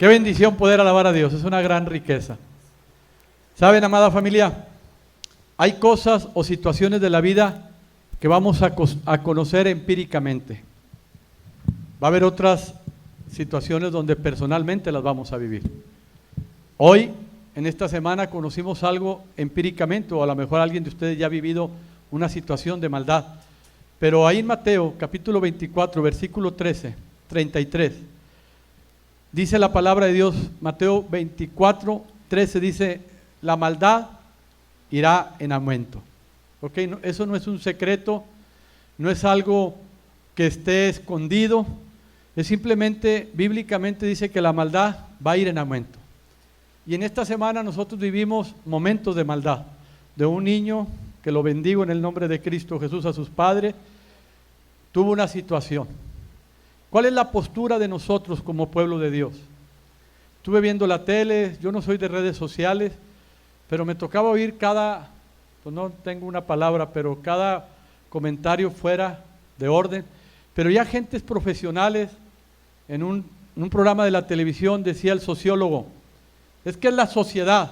Qué bendición poder alabar a Dios, es una gran riqueza. ¿Saben, amada familia? Hay cosas o situaciones de la vida que vamos a conocer empíricamente. Va a haber otras situaciones donde personalmente las vamos a vivir. Hoy, en esta semana, conocimos algo empíricamente, o a lo mejor alguien de ustedes ya ha vivido una situación de maldad. Pero ahí en Mateo, capítulo 24, versículo 33, dice la palabra de Dios, Mateo 24, 13, dice, la maldad irá en aumento. ¿Okay? No, eso no es un secreto, no es algo que esté escondido, es simplemente, bíblicamente dice que la maldad va a ir en aumento. Y en esta semana nosotros vivimos momentos de maldad, de un niño, que lo bendigo en el nombre de Cristo Jesús, a sus padres, tuvo una situación. ¿Cuál es la postura de nosotros como pueblo de Dios? Estuve viendo la tele, yo no soy de redes sociales, pero me tocaba oír pues no tengo una palabra, pero cada comentario fuera de orden. Pero ya gentes profesionales, en un programa de la televisión decía el sociólogo, es que es la sociedad.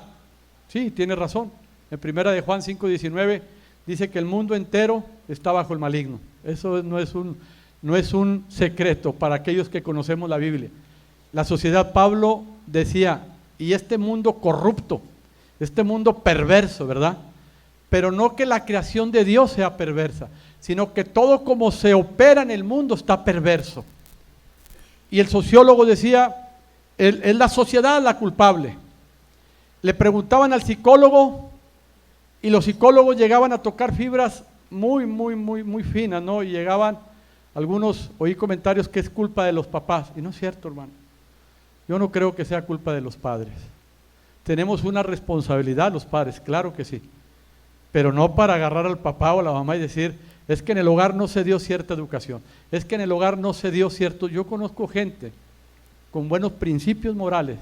Sí, tiene razón. En primera de Juan 5:19 dice que el mundo entero está bajo el maligno. Eso no es un secreto para aquellos que conocemos la Biblia. La sociedad, Pablo decía, y este mundo corrupto, este mundo perverso, ¿verdad? Pero no que la creación de Dios sea perversa, sino que todo como se opera en el mundo está perverso. Y el sociólogo decía, es la sociedad la culpable. Le preguntaban al psicólogo y los psicólogos llegaban a tocar fibras muy finas, ¿no? Y llegaban algunos, oí comentarios que es culpa de los papás. Y no es cierto, hermano. Yo no creo que sea culpa de los padres. Tenemos una responsabilidad los padres, claro que sí. Pero no para agarrar al papá o a la mamá y decir, es que en el hogar no se dio cierta educación, es que en el hogar no se dio cierto. Yo conozco gente con buenos principios morales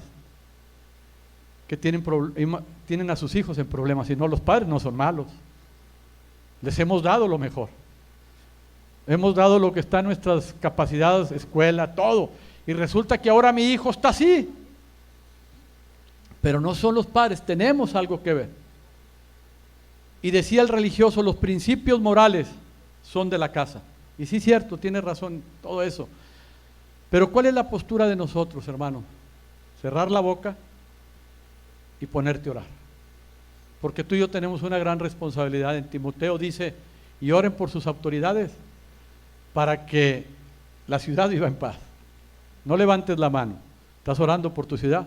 que tienen a sus hijos en problemas, y no, los padres no son malos. Les hemos dado lo mejor. Hemos dado lo que está en nuestras capacidades, escuela, todo. Y resulta que ahora mi hijo está así. Pero no son los padres, tenemos algo que ver. Y decía el religioso, los principios morales son de la casa. Y sí, cierto, tiene razón todo eso. Pero ¿cuál es la postura de nosotros, hermano? Cerrar la boca y ponerte a orar. Porque tú y yo tenemos una gran responsabilidad. En Timoteo dice, y oren por sus autoridades para que la ciudad viva en paz. No levantes la mano, estás orando por tu ciudad.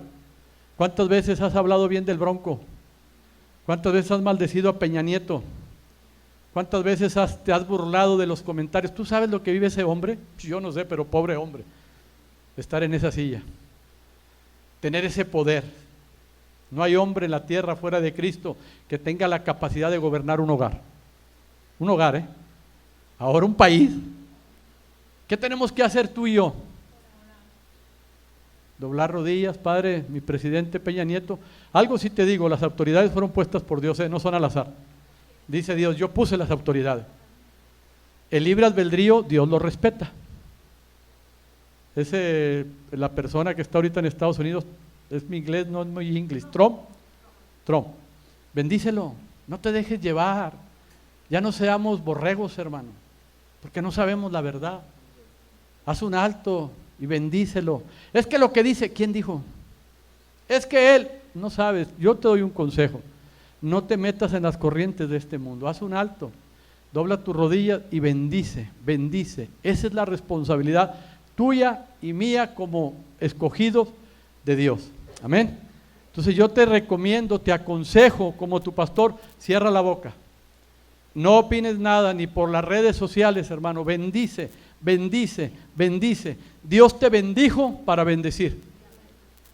¿Cuántas veces has hablado bien del Bronco? ¿Cuántas veces has maldecido a Peña Nieto? ¿Cuántas veces te has burlado de los comentarios? ¿Tú sabes lo que vive ese hombre? Yo no sé, pero pobre hombre, estar en esa silla, tener ese poder. No hay hombre en la tierra fuera de Cristo que tenga la capacidad de gobernar un hogar. Un hogar, ahora un país. ¿Qué tenemos que hacer tú y yo? Doblar rodillas, Padre, mi presidente Peña Nieto. Algo sí te digo, las autoridades fueron puestas por Dios, no son al azar. Dice Dios, yo puse las autoridades. El libre albedrío, Dios lo respeta. La persona que está ahorita en Estados Unidos, es mi inglés, no es muy inglés, Trump, bendícelo, no te dejes llevar. Ya no seamos borregos, hermano, porque no sabemos la verdad. Haz un alto y bendícelo. Es que lo que dice, ¿quién dijo? Es que él, no sabes, yo te doy un consejo, no te metas en las corrientes de este mundo, haz un alto, dobla tus rodillas y bendice. Esa es la responsabilidad tuya y mía como escogidos de Dios. Amén. Entonces yo te recomiendo, te aconsejo como tu pastor, cierra la boca. No opines nada ni por las redes sociales, hermano. Bendice. Dios te bendijo para bendecir.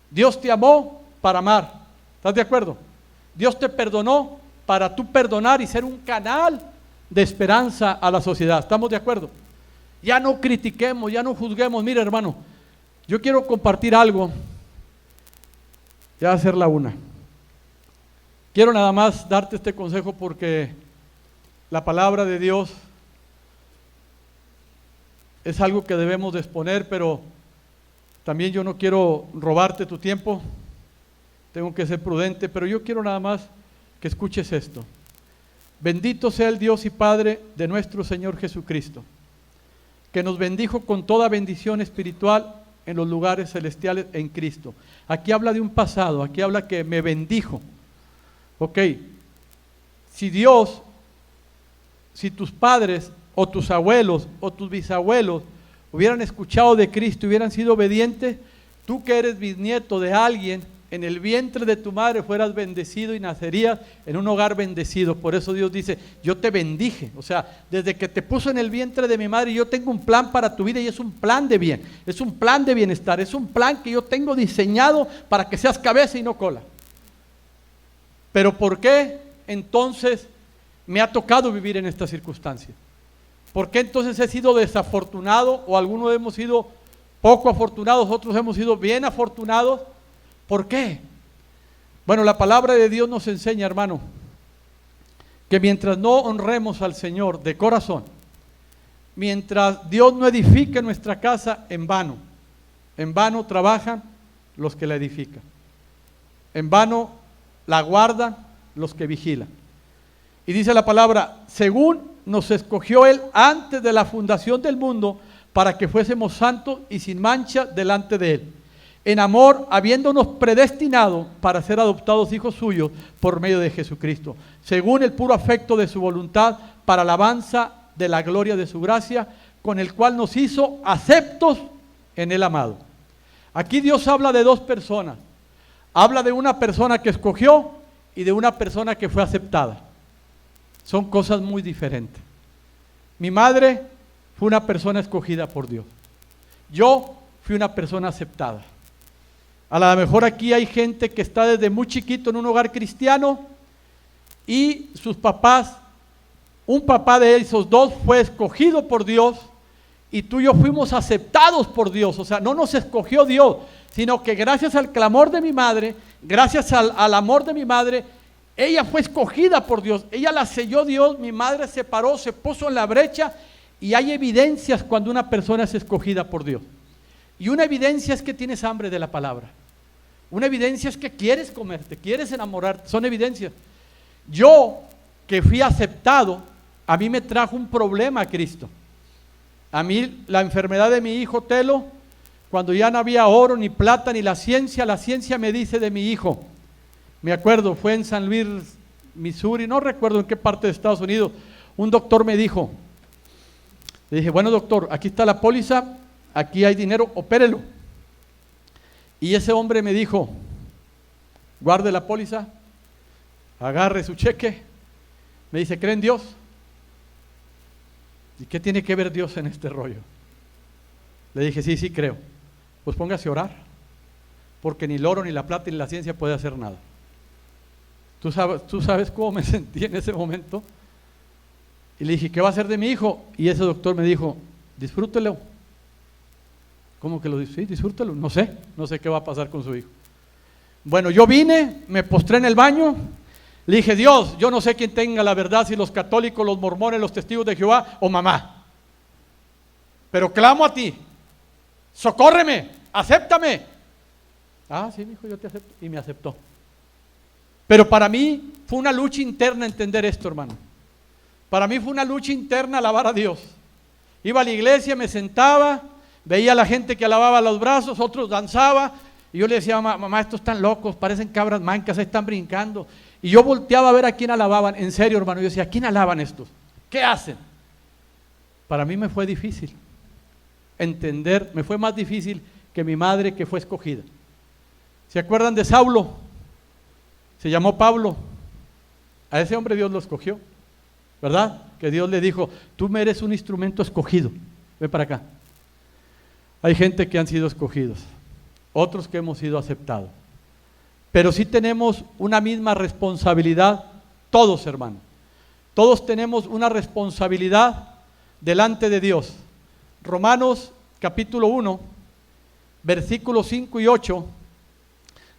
Dios te amó para amar. ¿Estás de acuerdo? Dios te perdonó para tú perdonar y ser un canal de esperanza a la sociedad. ¿Estamos de acuerdo? Ya no critiquemos, ya no juzguemos. Mira, hermano, yo quiero compartir algo. Ya va a ser la una. Quiero nada más darte este consejo porque la palabra de Dios es algo que debemos de exponer, pero También yo no quiero robarte tu tiempo, tengo que ser prudente, pero yo quiero nada más que escuches esto. Bendito sea el Dios y Padre de nuestro Señor Jesucristo, que nos bendijo con toda bendición espiritual en los lugares celestiales en Cristo. Aquí habla de un pasado, aquí habla que me bendijo. Ok, si tus padres o tus abuelos o tus bisabuelos hubieran escuchado de Cristo, hubieran sido obedientes, tú que eres bisnieto de alguien, en el vientre de tu madre fueras bendecido y nacerías en un hogar bendecido. Por eso Dios dice, yo te bendije. O sea, desde que te puso en el vientre de mi madre, yo tengo un plan para tu vida y es un plan de bien, es un plan de bienestar, es un plan que yo tengo diseñado para que seas cabeza y no cola. Pero ¿por qué entonces me ha tocado vivir en esta circunstancia? ¿Por qué entonces he sido desafortunado o algunos hemos sido poco afortunados, otros hemos sido bien afortunados? ¿Por qué? Bueno, la palabra de Dios nos enseña, hermano, que mientras no honremos al Señor de corazón, mientras Dios no edifique nuestra casa, en vano trabajan los que la edifican, en vano la guardan los que vigilan. Y dice la palabra, según nos escogió Él antes de la fundación del mundo, para que fuésemos santos y sin mancha delante de Él, en amor, habiéndonos predestinado para ser adoptados hijos suyos por medio de Jesucristo, según el puro afecto de su voluntad, para alabanza de la gloria de su gracia, con el cual nos hizo aceptos en el amado. Aquí Dios habla de dos personas. Habla de una persona que escogió y de una persona que fue aceptada. Son cosas muy diferentes. Mi madre fue una persona escogida por Dios. Yo fui una persona aceptada. A lo mejor aquí hay gente que está desde muy chiquito en un hogar cristiano y sus papás, un papá de esos dos fue escogido por Dios y tú y yo fuimos aceptados por Dios. O sea, no nos escogió Dios, sino que gracias al clamor de mi madre, gracias al amor de mi madre, ella fue escogida por Dios, ella la selló Dios, mi madre se paró, se puso en la brecha y hay evidencias cuando una persona es escogida por Dios. Y una evidencia es que tienes hambre de la palabra. Una evidencia es que quieres comerte, quieres enamorarte, son evidencias. Yo, que fui aceptado, a mí me trajo un problema a Cristo. A mí la enfermedad de mi hijo Telo, cuando ya no había oro, ni plata, ni la ciencia me dice de mi hijo. Me acuerdo, fue en San Luis, Missouri, no recuerdo en qué parte de Estados Unidos, un doctor me dijo, le dije, bueno doctor, aquí está la póliza, aquí hay dinero, opérelo. Y ese hombre me dijo, guarde la póliza, agarre su cheque, me dice, ¿cree en Dios? ¿Y qué tiene que ver Dios en este rollo? Le dije, sí creo. Pues póngase a orar, porque ni el oro, ni la plata, ni la ciencia puede hacer nada. ¿Tú sabes cómo me sentí en ese momento? Y le dije, ¿qué va a hacer de mi hijo? Y ese doctor me dijo, disfrútelo. ¿Cómo que lo dice? Sí, disfrútelo. No sé qué va a pasar con su hijo. Bueno, yo vine, me postré en el baño, le dije, Dios, yo no sé quién tenga la verdad, si los católicos, los mormones, los testigos de Jehová o mamá. Pero clamo a ti, socórreme, acéptame. Ah, sí, mi hijo, yo te acepto. Y me aceptó. Pero para mí fue una lucha interna entender esto, hermano. Para mí fue una lucha interna alabar a Dios. Iba a la iglesia, me sentaba, veía a la gente que alababa los brazos, otros danzaba, y yo le decía, mamá, estos están locos, parecen cabras mancas, están brincando. Y yo volteaba a ver a quién alababan, en serio, hermano, yo decía, ¿a quién alaban estos? ¿Qué hacen? Para mí me fue difícil entender, me fue más difícil que mi madre que fue escogida. ¿Se acuerdan de Saulo? Se llamó Pablo. A ese hombre Dios lo escogió, ¿verdad? Que Dios le dijo, tú me eres un instrumento escogido, ven para acá. Hay gente que han sido escogidos, otros que hemos sido aceptados. Pero sí tenemos una misma responsabilidad, todos hermanos. Todos tenemos una responsabilidad delante de Dios. Romanos capítulo 1, versículos 5 y 8.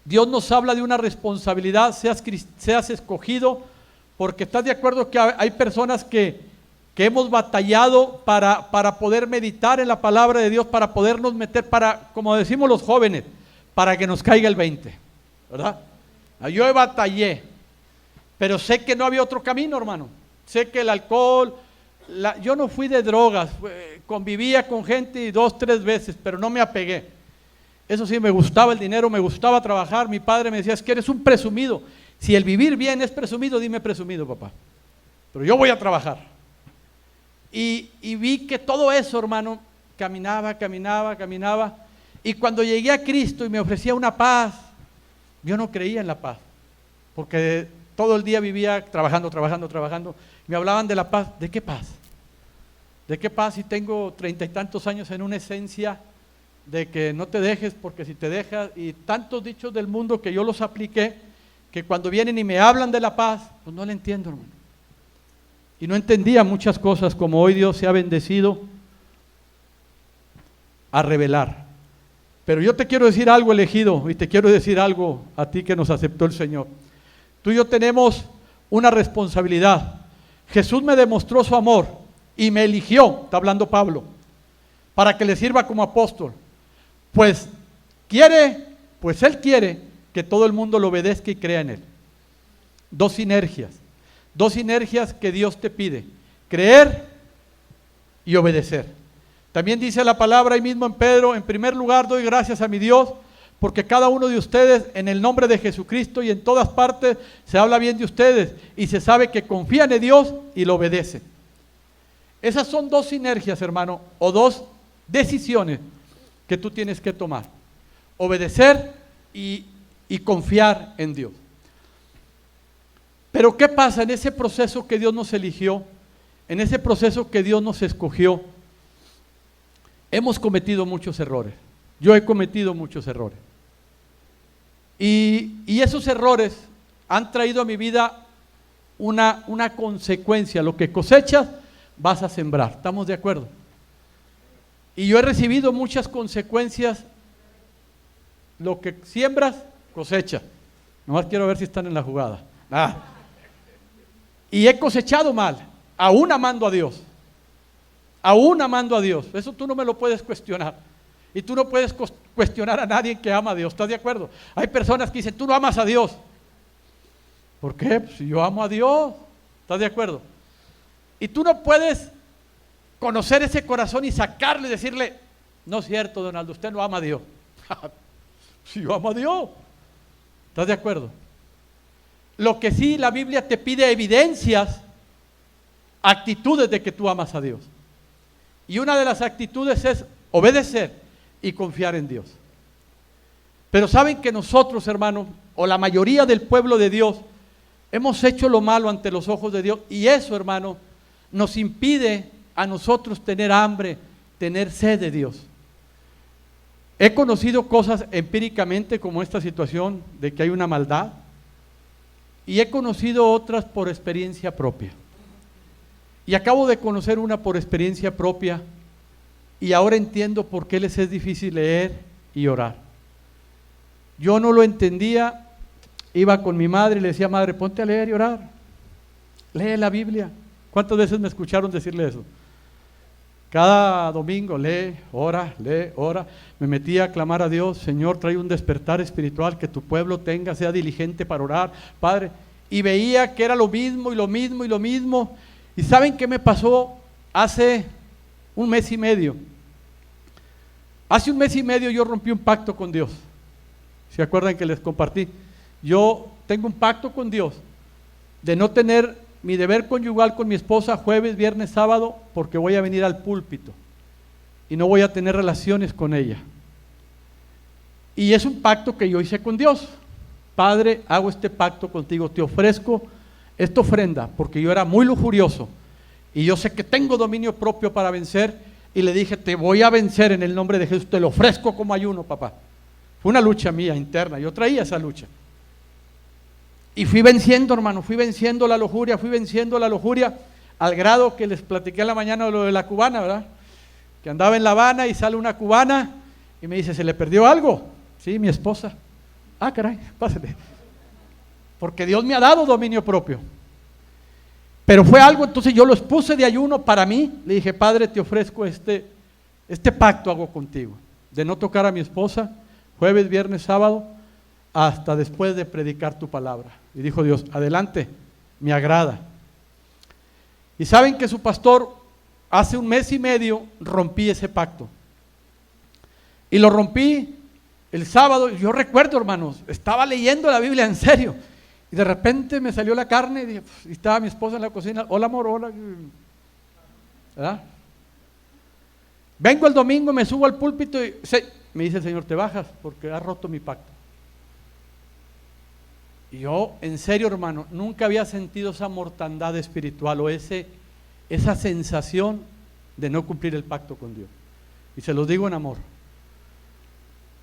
Dios nos habla de una responsabilidad, seas escogido, porque estás de acuerdo que hay personas que que hemos batallado para poder meditar en la palabra de Dios, para podernos meter, para, como decimos los jóvenes, para que nos caiga el 20, ¿verdad? Yo batallé, pero sé que no había otro camino, hermano. Sé que el alcohol, yo no fui de drogas, convivía con gente 2, 3 veces, pero no me apegué. Eso sí, me gustaba el dinero, me gustaba trabajar. Mi padre me decía, es que eres un presumido. Si el vivir bien es presumido, dime presumido, papá. Pero yo voy a trabajar. Y vi que todo eso, hermano, caminaba. Y cuando llegué a Cristo y me ofrecía una paz, yo no creía en la paz. Porque todo el día vivía trabajando. Me hablaban de la paz. ¿De qué paz? ¿De qué paz si tengo 30 y tantos años en una esencia de que no te dejes porque si te dejas? Y tantos dichos del mundo que yo los apliqué, que cuando vienen y me hablan de la paz, pues no le entiendo, hermano. Y no entendía muchas cosas como hoy Dios se ha bendecido a revelar. Pero yo te quiero decir algo, elegido, y te quiero decir algo a ti que nos aceptó el Señor. Tú y yo tenemos una responsabilidad. Jesús me demostró su amor y me eligió, está hablando Pablo, para que le sirva como apóstol. Pues Él quiere que todo el mundo lo obedezca y crea en Él. Dos sinergias que Dios te pide: creer y obedecer. También dice la palabra ahí mismo en Pedro: en primer lugar doy gracias a mi Dios, porque cada uno de ustedes, en el nombre de Jesucristo y en todas partes, se habla bien de ustedes y se sabe que confían en Dios y lo obedecen. Esas son dos sinergias, hermano, o dos decisiones que tú tienes que tomar: obedecer y confiar en Dios. Pero ¿qué pasa en ese proceso que Dios nos eligió? En ese proceso que Dios nos escogió, hemos cometido muchos errores. Yo he cometido muchos errores. Y esos errores han traído a mi vida una consecuencia. Lo que cosechas, vas a sembrar. ¿Estamos de acuerdo? Y yo he recibido muchas consecuencias. Lo que siembras, cosecha. Nomás quiero ver si están en la jugada. Y he cosechado mal, aún amando a Dios. Eso tú no me lo puedes cuestionar. Y tú no puedes cuestionar a nadie que ama a Dios. ¿Estás de acuerdo? Hay personas que dicen, tú no amas a Dios. ¿Por qué? Pues si yo amo a Dios. ¿Estás de acuerdo? Y tú no puedes conocer ese corazón y sacarle y decirle, no es cierto, Donaldo, usted no ama a Dios. Si yo amo a Dios. ¿Estás de acuerdo? Lo que sí, la Biblia te pide evidencias, actitudes de que tú amas a Dios. Y una de las actitudes es obedecer y confiar en Dios. Pero saben que nosotros, hermanos, o la mayoría del pueblo de Dios, hemos hecho lo malo ante los ojos de Dios, y eso, hermano, nos impide a nosotros tener hambre, tener sed de Dios. He conocido cosas empíricamente como esta situación de que hay una maldad, y he conocido otras por experiencia propia. Y acabo de conocer una por experiencia propia, y ahora entiendo por qué les es difícil leer y orar. Yo no lo entendía. Iba con mi madre y le decía, madre, ponte a leer y orar. Lee la Biblia. ¿Cuántas veces me escucharon decirle eso? Cada domingo, lee, ora. Me metía a clamar a Dios, Señor, trae un despertar espiritual, que tu pueblo tenga, sea diligente para orar, Padre. Y veía que era lo mismo. ¿Y saben qué me pasó hace un mes y medio? Hace un mes y medio yo rompí un pacto con Dios. ¿Se acuerdan que les compartí? Yo tengo un pacto con Dios de no tener mi deber conyugal con mi esposa jueves, viernes, sábado, porque voy a venir al púlpito y no voy a tener relaciones con ella. Y es un pacto que yo hice con Dios. Padre, hago este pacto contigo, te ofrezco esta ofrenda, porque yo era muy lujurioso y yo sé que tengo dominio propio para vencer, y le dije, te voy a vencer en el nombre de Jesús, te lo ofrezco como ayuno, papá. Fue una lucha mía interna, yo traía esa lucha. Y fui venciendo, hermano, fui venciendo la lujuria, al grado que les platiqué en la mañana lo de la cubana, ¿verdad? Que andaba en La Habana y sale una cubana y me dice, ¿se le perdió algo? Sí, mi esposa. Ah, caray, pásale. Porque Dios me ha dado dominio propio. Pero fue algo, entonces yo lo expuse de ayuno para mí. Le dije, Padre, te ofrezco este pacto hago contigo, de no tocar a mi esposa, jueves, viernes, sábado, hasta después de predicar tu palabra. Y dijo Dios, adelante, me agrada. Y saben que su pastor, hace 1 mes y medio, rompí ese pacto. Y lo rompí el sábado. Yo recuerdo, hermanos, estaba leyendo la Biblia en serio. Y de repente me salió la carne y dije, y estaba mi esposa en la cocina, hola amor, hola. ¿Verdad? Vengo el domingo, me subo al púlpito y me dice el Señor, te bajas porque has roto mi pacto. Y yo, en serio, hermano, nunca había sentido esa mortandad espiritual o esa sensación de no cumplir el pacto con Dios. Y se los digo en amor.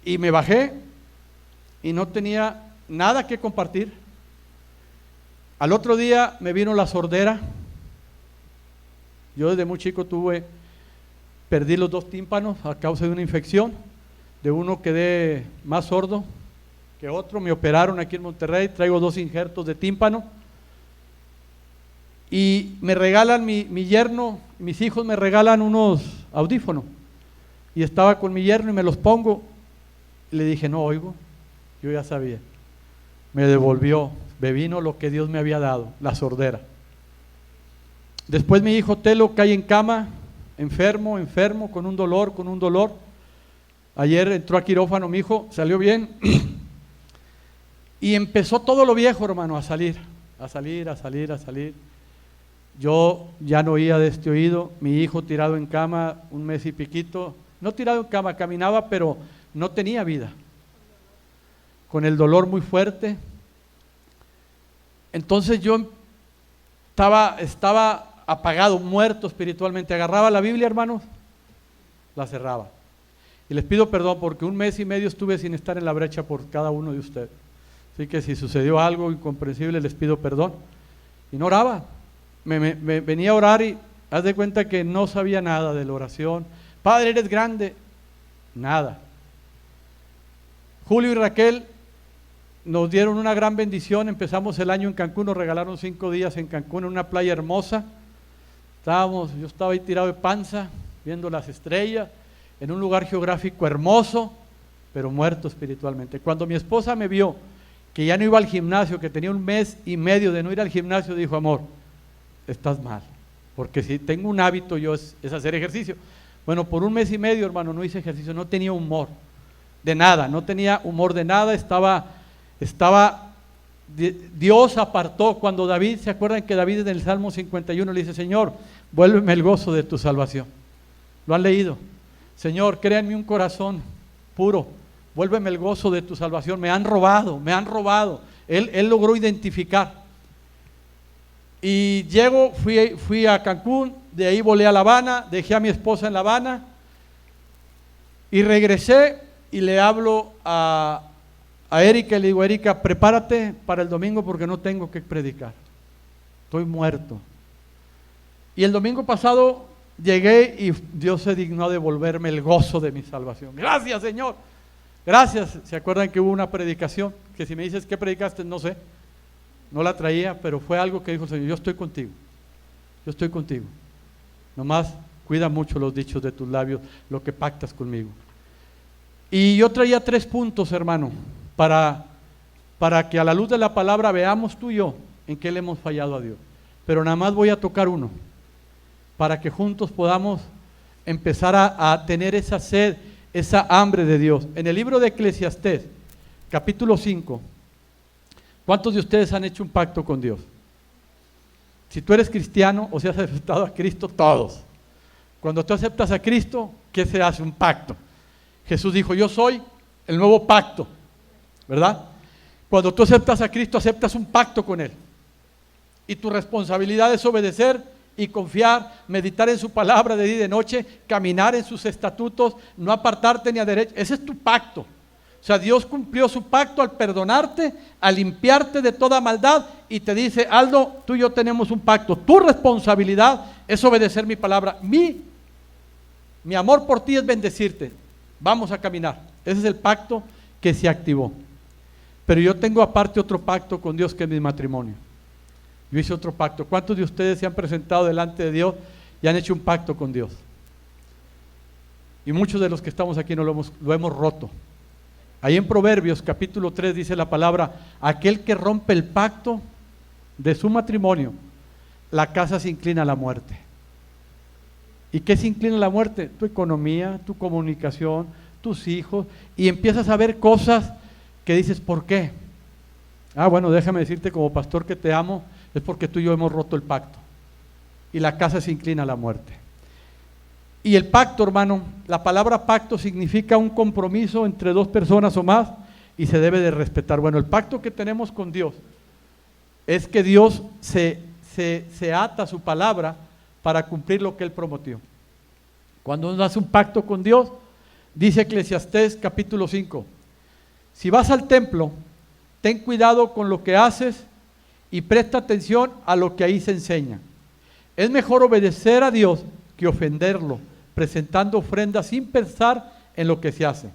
Y me bajé y no tenía nada que compartir. Al otro día me vino la sordera. Yo desde muy chico perdí los 2 tímpanos a causa de una infección. De uno quedé más sordo que otro. Me operaron aquí en Monterrey, traigo 2 injertos de tímpano. Y me regalan mi yerno, mis hijos me regalan unos audífonos. Y estaba con mi yerno y me los pongo. Y le dije, no oigo. Yo ya sabía. Me devolvió. Me vino lo que Dios me había dado, la sordera. Después mi hijo Telo cae en cama, enfermo, con un dolor. Ayer entró a quirófano mi hijo, salió bien. Y empezó todo lo viejo, hermano, a salir. Yo ya no oía de este oído. Mi hijo tirado en cama 1 mes y piquito. No tirado en cama, caminaba, pero no tenía vida. Con el dolor muy fuerte. Entonces yo estaba apagado, muerto espiritualmente. Agarraba la Biblia, hermanos, la cerraba. Y les pido perdón porque 1 mes y medio estuve sin estar en la brecha por cada uno de ustedes. Así que si sucedió algo incomprensible, les pido perdón. Y no oraba. Me venía a orar y haz de cuenta que no sabía nada de la oración. Padre, eres grande. Nada. Julio y Raquel nos dieron una gran bendición. Empezamos el año en Cancún, nos regalaron 5 días en Cancún, en una playa hermosa. Yo estaba ahí tirado de panza, viendo las estrellas, en un lugar geográfico hermoso, pero muerto espiritualmente. Cuando mi esposa me vio que ya no iba al gimnasio, que tenía 1 mes y medio de no ir al gimnasio, dijo, amor, estás mal, porque si tengo un hábito yo es hacer ejercicio. Bueno, por 1 mes y medio, hermano, no hice ejercicio, no tenía humor de nada, Dios apartó. Cuando David, ¿se acuerdan que David en el Salmo 51 le dice, Señor, vuélveme el gozo de tu salvación? ¿Lo han leído? Señor, crea en mí un corazón puro, vuélveme el gozo de tu salvación. Me han robado. Él logró identificar. Y fui a Cancún, de ahí volé a La Habana, dejé a mi esposa en La Habana y regresé y le hablo a Erika y le digo, Erika, prepárate para el domingo porque no tengo que predicar, estoy muerto. Y el domingo pasado llegué y Dios se dignó devolverme el gozo de mi salvación. Gracias, Señor, gracias. ¿Se acuerdan que hubo una predicación? Que si me dices ¿qué predicaste? No sé, no la traía, pero fue algo que dijo el Señor, yo estoy contigo, nomás cuida mucho los dichos de tus labios, lo que pactas conmigo. Y yo traía 3 puntos, hermano, para que a la luz de la palabra veamos tú y yo en qué le hemos fallado a Dios. Pero nada más voy a tocar uno, para que juntos podamos empezar a tener esa sed, esa hambre de Dios. En el libro de Eclesiastés, capítulo 5, ¿cuántos de ustedes han hecho un pacto con Dios? Si tú eres cristiano o si has aceptado a Cristo, todos. Cuando tú aceptas a Cristo, ¿qué se hace? Un pacto. Jesús dijo, yo soy el nuevo pacto, ¿verdad? Cuando tú aceptas a Cristo, aceptas un pacto con Él. Y tu responsabilidad es obedecer y confiar, meditar en su palabra de día y de noche, caminar en sus estatutos, no apartarte ni a derecha. Ese es tu pacto. O sea, Dios cumplió su pacto al perdonarte, al limpiarte de toda maldad y te dice, Aldo, tú y yo tenemos un pacto. Tu responsabilidad es obedecer mi palabra. Mi amor por ti es bendecirte. Vamos a caminar. Ese es el pacto que se activó. Pero yo tengo aparte otro pacto con Dios que es mi matrimonio. Yo hice otro pacto. ¿Cuántos de ustedes se han presentado delante de Dios y han hecho un pacto con Dios? Y muchos de los que estamos aquí no lo hemos roto. Ahí en Proverbios capítulo 3 dice la palabra: aquel que rompe el pacto de su matrimonio, la casa se inclina a la muerte. ¿Y qué se inclina a la muerte? Tu economía, tu comunicación, tus hijos, y empiezas a ver cosas que dices, ¿por qué? Bueno, déjame decirte como pastor que te amo, es porque tú y yo hemos roto el pacto, y la casa se inclina a la muerte. Y el pacto, hermano, la palabra pacto significa un compromiso entre dos personas o más, y se debe de respetar. Bueno, el pacto que tenemos con Dios es que Dios se ata a su palabra para cumplir lo que Él prometió. Cuando uno hace un pacto con Dios, dice Eclesiastés capítulo 5, si vas al templo, ten cuidado con lo que haces y presta atención a lo que ahí se enseña. Es mejor obedecer a Dios que ofenderlo, presentando ofrendas sin pensar en lo que se hace.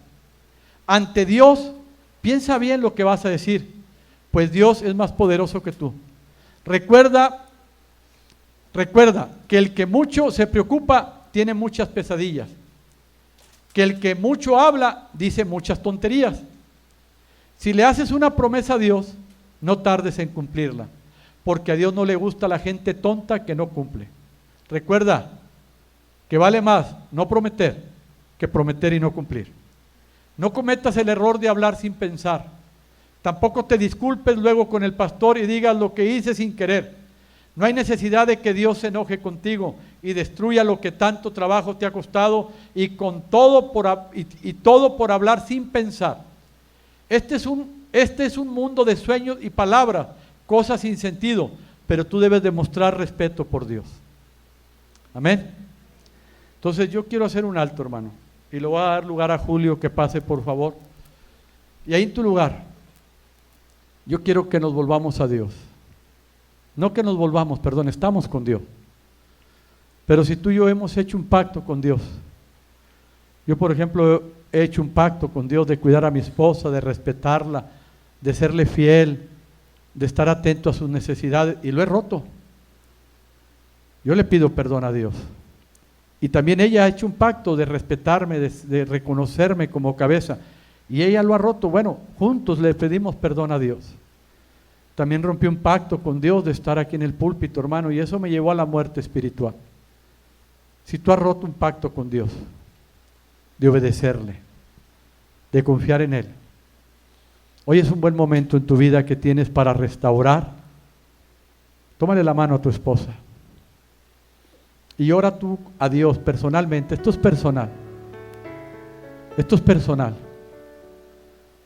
Ante Dios, piensa bien lo que vas a decir, pues Dios es más poderoso que tú. Recuerda que el que mucho se preocupa tiene muchas pesadillas, que el que mucho habla dice muchas tonterías. Si le haces una promesa a Dios, no tardes en cumplirla, porque a Dios no le gusta la gente tonta que no cumple. Recuerda que vale más no prometer que prometer y no cumplir. No cometas el error de hablar sin pensar. Tampoco te disculpes luego con el pastor y digas lo que hice sin querer. No hay necesidad de que Dios se enoje contigo y destruya lo que tanto trabajo te ha costado y todo por hablar sin pensar. Este es un mundo de sueños y palabras, cosas sin sentido, pero tú debes demostrar respeto por Dios. Amén. Entonces yo quiero hacer un alto, hermano, y le voy a dar lugar a Julio que pase, por favor. Y ahí en tu lugar, yo quiero que nos volvamos a Dios. No que nos volvamos, perdón, estamos con Dios. Pero si tú y yo hemos hecho un pacto con Dios, yo por ejemplo he hecho un pacto con Dios de cuidar a mi esposa, de respetarla, de serle fiel, de estar atento a sus necesidades, y lo he roto. Yo le pido perdón a Dios. Y también ella ha hecho un pacto de respetarme, de reconocerme como cabeza, y ella lo ha roto. Bueno, juntos le pedimos perdón a Dios. También rompí un pacto con Dios de estar aquí en el púlpito, hermano, y eso me llevó a la muerte espiritual. Si tú has roto un pacto con Dios, de obedecerle, de confiar en Él, hoy es un buen momento en tu vida que tienes para restaurar. Tómale la mano a tu esposa y ora tú a Dios personalmente. Esto es personal. Esto es personal.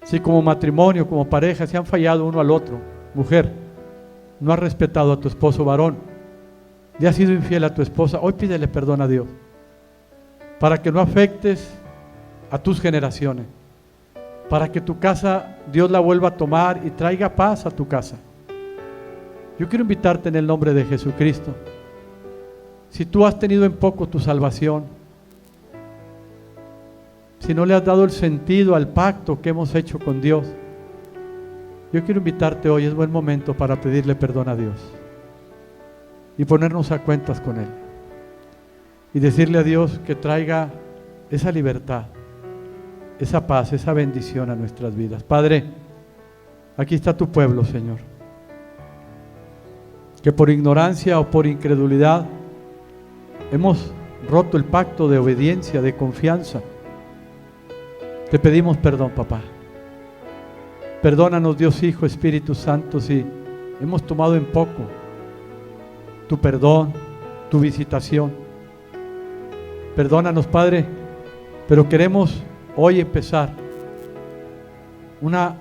Si como matrimonio, como pareja se han fallado uno al otro, mujer, no has respetado a tu esposo varón, le has sido infiel a tu esposa, hoy pídele perdón a Dios para que no afectes a tus generaciones, para que tu casa Dios la vuelva a tomar y traiga paz a tu casa. Yo quiero invitarte en el nombre de Jesucristo. Si tú has tenido en poco tu salvación, si no le has dado el sentido al pacto que hemos hecho con Dios, yo quiero invitarte hoy, es buen momento para pedirle perdón a Dios y ponernos a cuentas con Él y decirle a Dios que traiga esa libertad, esa paz, esa bendición a nuestras vidas. Padre, aquí está tu pueblo, Señor, que por ignorancia o por incredulidad hemos roto el pacto de obediencia, de confianza. Te pedimos perdón, papá. Perdónanos, Dios Hijo, Espíritu Santo, si hemos tomado en poco tu perdón, tu visitación. Perdónanos, Padre, pero queremos hoy empezar una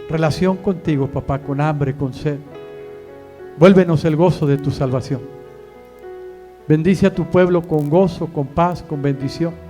relación contigo, papá, con hambre, con sed. Vuélvenos el gozo de tu salvación. Bendice a tu pueblo con gozo, con paz, con bendición.